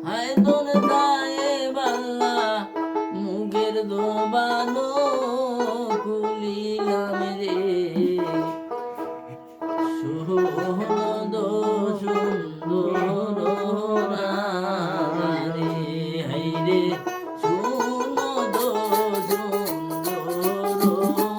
হায়দন গায়ে বাল্লা মুগের দোবানো খুলিলাম রে সুহদ সুন্দর রে হাইরে সুনদ সুন্দর রে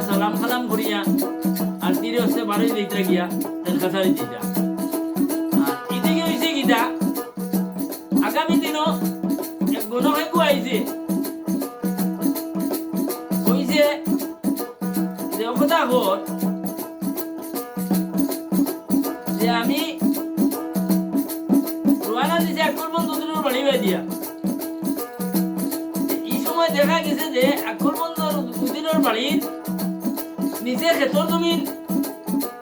সালাম সালাম করিয়া আর তীরে হচ্ছে বাড়ি দিতে গিয়া তেল খাসারি দিতা আর এদিকে হয়েছে গীতা আগামী দিনও এক গণকেকু আইছে কইছে যে কথা হল যে আমি রোয়ানা দিছে আকবর বন্ধুদের বাড়ি দিয়া এই সময় দেখা গেছে যে আকবর বন্ধুদের বাড়ির নিচে ক্ষেতর জমিন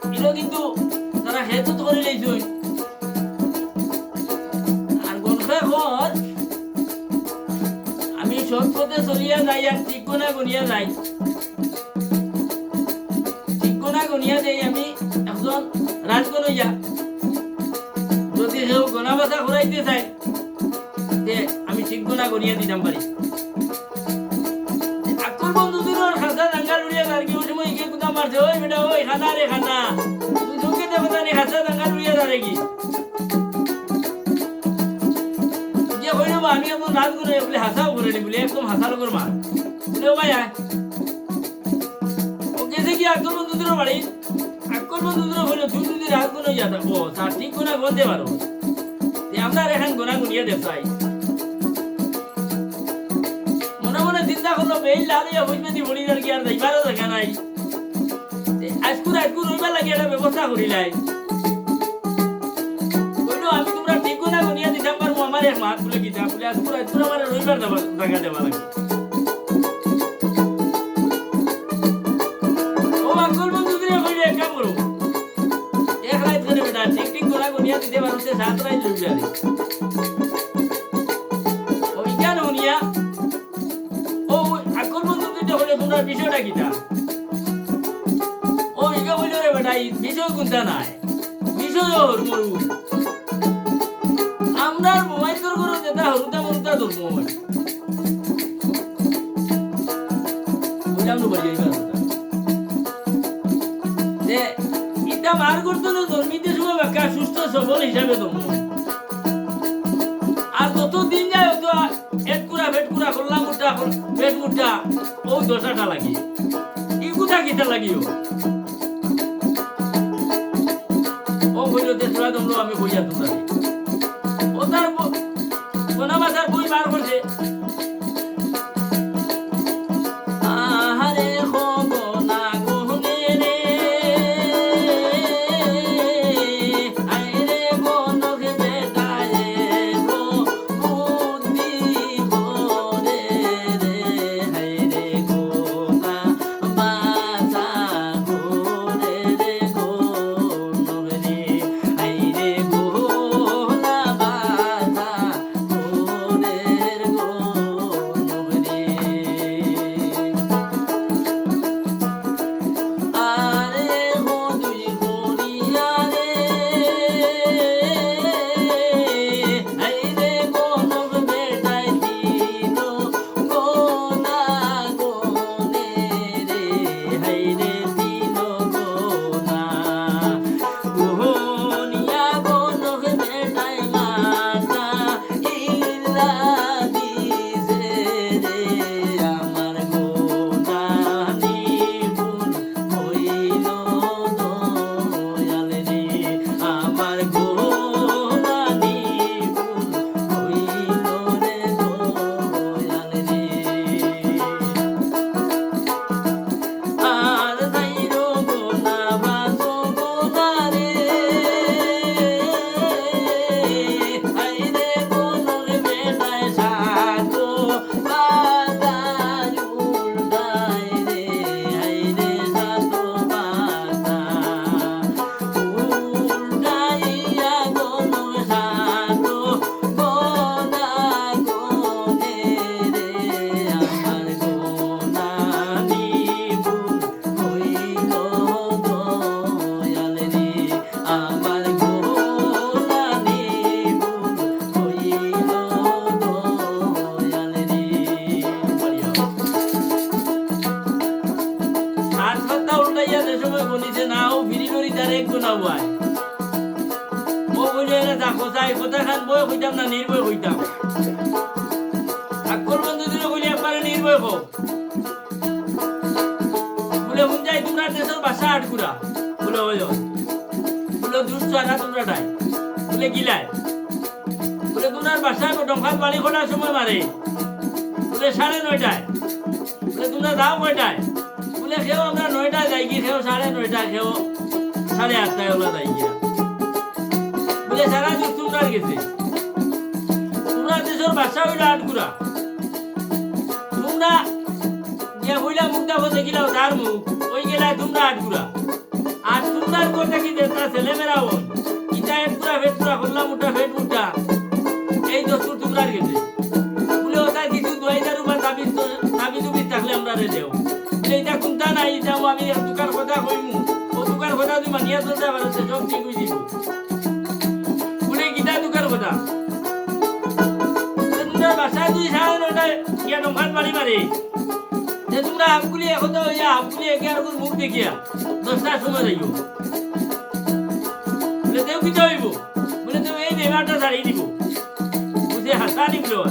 এগুলো কিন্তু তারা হেতুত করে লইছে আর গণখের আমি সৎ পথে চলিয়া যাই আর ঠিকনা গনিয়া যাই ঠিকনা গনিয়া যাই আমি একজন রাজগণইয়া যদি কেউ গনা বাসা ঘুরাইতে চাই যে আমি ঠিকনা গনিয়া দিতাম পারি আকবর বন্ধুদের খাসা দাঙ্গাল উড়িয়া আর কি সময় কে কুদা মারছে ওই বেটা ওই খানা রে খানা তুই ঢুকে দেবো জানি খাসা দাঙ্গাল উড়িয়া দাঁড়ে কি আমি এমন রাত করে বলে হাসাও করে নি বলে একদম হাসার উপর মার বলে ও ভাই আয় ও গেছে কি আকল বন্ধুদের বাড়ি আকল বন্ধুদের হলো তুই যদি রাত করে যা থাকবো তার ঠিক করে বলতে পারো আমরা এখন গোনা গুনিয়ে দেখাই মনে মনে চিন্তা করলো বেল লালিয়া বুঝবে দি বলি আর কি আর যাইবারও দেখা নাই আজকুর রইবার লাগে একটা ব্যবস্থা করিলাই বললো আমি তোমরা ঠিক গোনা গুনিয়ে দিতাম পারবো আমার এক মাত বলে গীতা বলে আজকুর আমার রইবার দেখা দেওয়া লাগে ও আকল বন্ধু দিলে কইলে এক কাম করো এক রাত করে বেটা ঠিক গোনা গুনিয়ে দিতে পারো সে 7 রাত লইবে আরে ওই কেন গুনিয়া ও আকল বন্ধু দিতে হলে তোমরা বিষয়টা কিটা ও ইগা বইলো রে বেটা বিষয় কোনটা নাই বিষয় ওর মরু আমরা মোবাইল তোর করো যেটা হরুতা মরুতা তোর মোবাইল বুঝলাম না বলি এইবার যে এটা মার করতো না জন্মিতে সময় বাক্কা সুস্থ সবল হিসাবে জন্ম আর যত দিন যায় তো এক কুড়া পেট কুড়া করলাম মুঠা পেট মুঠা ও দশাটা লাগি ইগুটা কিটা লাগিও ও কইলো তেসরা তোমরা আমি কইয়া তোমরা ও তার কোনা মাথার বই বার করছে আহারে খোনা গোহনে রে আইরে বনক বেটায়ে গো বুদ্ধি বরে রে আইরে গোনা বাসা গোরে রে গোনক রে আইরে গোনা বাসা গোরে রে গোনক রে আরে হো দুই গড়িয়া রে আইরে গোনক বেটাই দিনো গোনা গোনে রে আইরে দিনো গোনা গোহনিয়া গোনক বেটাই মাতা ইল্লা দিছে রে আমার গোনা নিপুণ হইল দয়াল রে আমার গোনা নিপুণ হইল রে দয়াল রে আর যাইরো গোনা বাসো গোনা রে আইরে গোনক বেটায় সাতো বাদার উল্টাই রে আইরে সাতো বাদা উল্টাইয়া গোনক সাতো গোনা গোনে রে আমার গোনা নিপুণ হইল দয়াল রে আমার গোনা নিপুণ হইল দয়াল রে আর কথা উল্টাইয়া যে সময় বলিছে না ও বিড়ি করি তার এক গুণা হয় ও বলে এরা দেখো তাই কথা খান বই হইতাম না নির্ভয় হইতাম আকল বন্ধু দিল বলে একবারে নির্ভয় হোক বলে হুন যাই তোমরা দেশের বাসা আটকুরা বলে হইল বলে দুষ্ট আনা তোমরা টাই বলে গিলায় বলে তোমার বাসায় ডঙ্কাত বাড়ি খোলার সময় মারে বলে 9:30টায় বলে তোমরা যাও কয়টায় বলে খেও আমরা 9টায় যাই গিয়ে খেও 9:30টায় খেও 8:30টায় ওলা যাই গিয়া বলে সারা দিন তোমরা গেছে তোমরা দেশের বাসা হইল আটকুরা তোমরা যে হইলা মুখটা বসে গিলাও তার মুখ ওই গেলায় তোমরা আটকুরা আর তোমরা কোটা কি দেশটা ছেলেমেয়েরা হন ইটা একপুরা ফেটপুরা করলাম উঠা ফেট উঠা এই দস্তুর তোমরা গেছে বলে ওটা কিছু 2000 রুপিয়া দাবি দুবি থাকলে আমরা রে দেও বলে এটা কোনটা নাই এটা আমি দোকান কথা কইমু ও দোকান কথা তুমি মানিয়া চলতে পারো সে সব ঠিক হয়ে দিব বলে গীতা দোকান কথা তোমরা বাসায় 9:30টায় গিয়া ডঙ্কাত বাড়ি মারে যে তোমরা আমগুলি এখন তো আমগুলি একে আর মুখ দেখিয়া 10টার সময় যাইব বলে দেও কি যাইব বলে তুমি এই নেমাটা ছাড়িয়ে দিব বুঝে হাসা নিবলো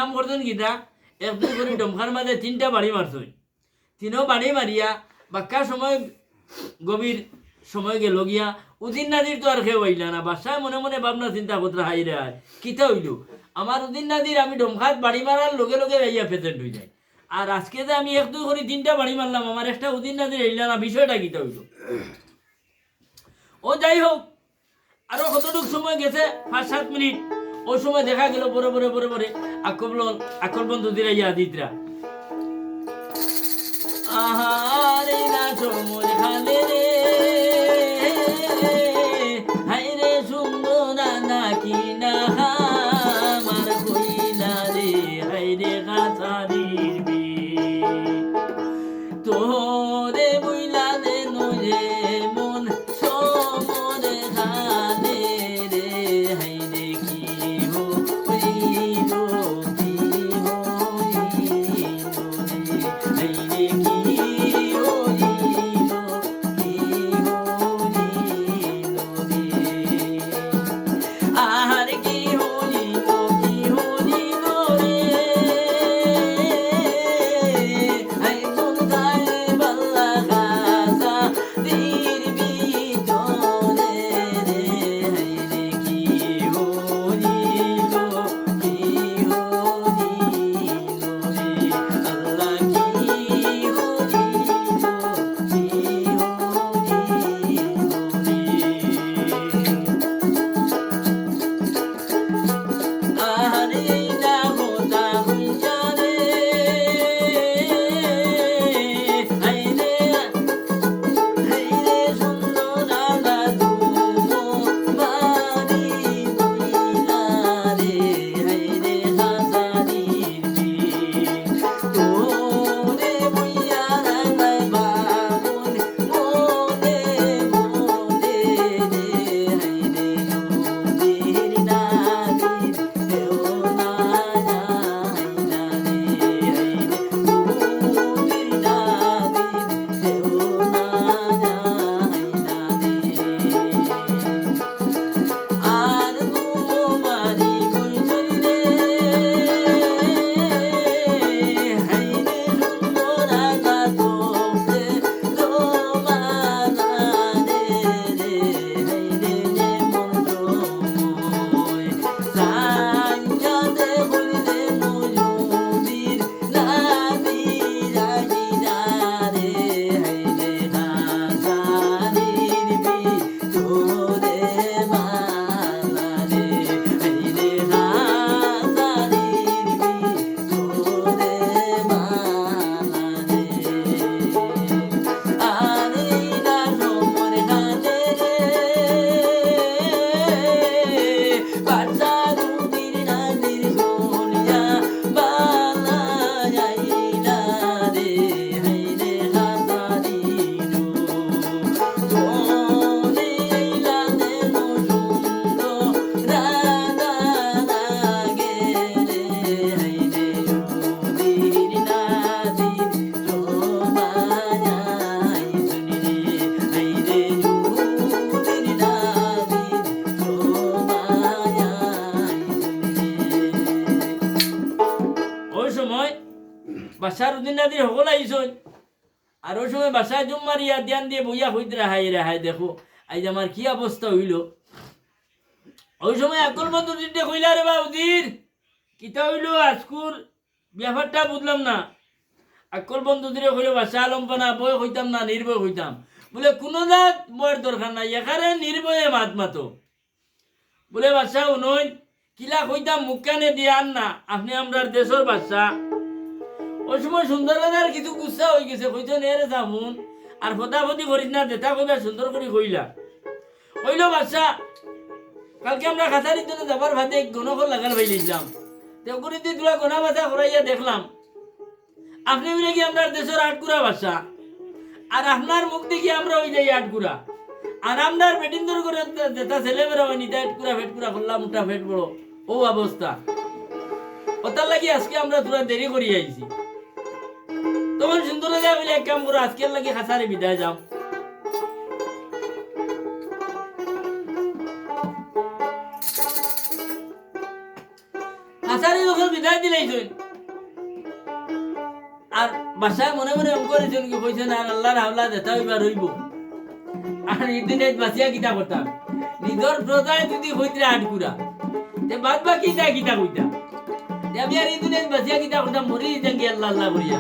কাম করছেন কিতা এক দুই করে ডমখার মাঝে 3টা বাড়ি মারছই 3ও বাড়ি মারিয়া বাক্কা সময় গভীর সময় গেল গিয়া উদিন নাদির তো আর খেয়ে হইলা না বাসায় মনে মনে ভাবনা চিন্তা করতে হাই রে হাই কিতা হইল আমার উদিন নাদির আমি ডমখাত বাড়ি মারার লগে লগে রাইয়া পেতেন্ট হয়ে যায় আর আজকে যে আমি এক দুই করে 3টা বাড়ি মারলাম আমার একটা উদিন নাদির হইলা না বিষয়টা কিতা হইল ও যাই হোক আরো কতটুক সময় গেছে 5-7 মিনিট ওই সময় দেখা গেল বড় বড় বড় বড় আকলবন দুদিরা ইয়া দিতরা আহারে না সময় খালে রে হাই রে সুন্দর নাকি না আমার কইলা রে হাই রে কাছারির বি তোরে বইলা দে নরে মন সমরে খালে রে হাই রে কি হো হইল কি হইল রে হাই রে কি হইল কি হইল রে আর কি হইল কি হইল রে হাই মন গায়ে বাল্লা গাছা দির ভিতরে রে হাই রে কি হইল কি হইল রে আল্লাহ কি হইল কি হইল রে আরে না হোতা হইয়া রে হাই রে সুন্দর আলা তুমো বাড়ি বইলা রে হাই রে হাজারির বি তোরে বইয়া রাখাই বাবুন মনে মনে রে হাই রে নদীর নাবির হেও না যাইলা রে হাই রে নদীর নাবির হেও না যাইলা রে আর তোমারি কইছই রে হাই রে সুন্দর আগা তোকে তোমারা রে রে হাই রে যে মন্ত্রময় সাঞ্জাতে হইলে মজুদির নাবির আজিরা রে হাই রে হাজারির বি তোরে মালা রে হাই রে হাজারির বি তোরে মালা রে আরে না সমরে খালে রে বাচ্চা দুদির নাদির শুনিয়া বালা যাইলা রে হাই রে হাজারির তোরে আইলা দেন সুন্দর রাধা লাগে রে হাই রে উদির নাদির শোভায়াই শুনি রে হাই রে উদির নাদির শোভায়াই শুনি রে ওই সময় বাসার উদিন নাদির সকল আইসন আর ওই সময় বাসায় জুম মারিয়া ধ্যান দিয়ে বইয়া হইতে রাহাই রেহাই দেখো আজ আমার কি অবস্থা হইল ওই সময় আকল বন্ধু দিনটা কইলা রে বা উদির কিতা হইল আজকুর ব্যাপারটা বুঝলাম না আকল বন্ধু দিরে কইল বাসা আলম্পনা বই হইতাম না নির্ভয় হইতাম বলে কোনো দাঁত বইয়ের দরকার নাই এখানে নির্ভয়ে মাত মাতো বলে বাসা উনইন কিলা কইতাম মুখখানে দিয়ে আন না আপনি আমরা দেশের বাসা ওই সময় সুন্দর আর কিছু গুচ্ছা হয়ে গেছে কইতো রে যাবুন আর ফটাফটি করিস না যেটা কইবা সুন্দর করে কইলা কইল বাচ্চা কালকে আমরা খাতারির জন্য যাবার ভাতে গণকর লাগান ভাই লিখলাম তেও করে দিয়ে দুরা গোনা বাসা করাইয়া দেখলাম আপনি বলে কি আমরা দেশের আটকুরা বাসা আর আপনার মুখ দেখি আমরা ওই যাই আটকুরা আর আপনার বেটিন্দর করে যেটা ছেলেমেয়েরা হয় নিতে আটকুরা ফেটকুরা করলাম মোটা ফেট বড় ও অবস্থা ওটার লাগি আজকে আমরা তোরা দেরি করি আইছি তখন সুন্দর লাগে বলে এক কাম করো আজকের লাগে খাসারে বিদায় যাও বাসারে যখন বিদায় দিলাইছেন আর বাসায় মনে মনে করেছেন কি কইছেন আর আল্লাহর হাওলা দেতা হইবার হইব আর ইদিনে বাঁচিয়া কিতা করতাম নিজর প্রদায় যদি হইতে আটকুরা তে বাদ বাকি কিতা কিতা কইতা তে আমি আর ইদিনে বাঁচিয়া কিতা করতাম মরি যাঙ্গি আল্লাহ আল্লাহ করিয়া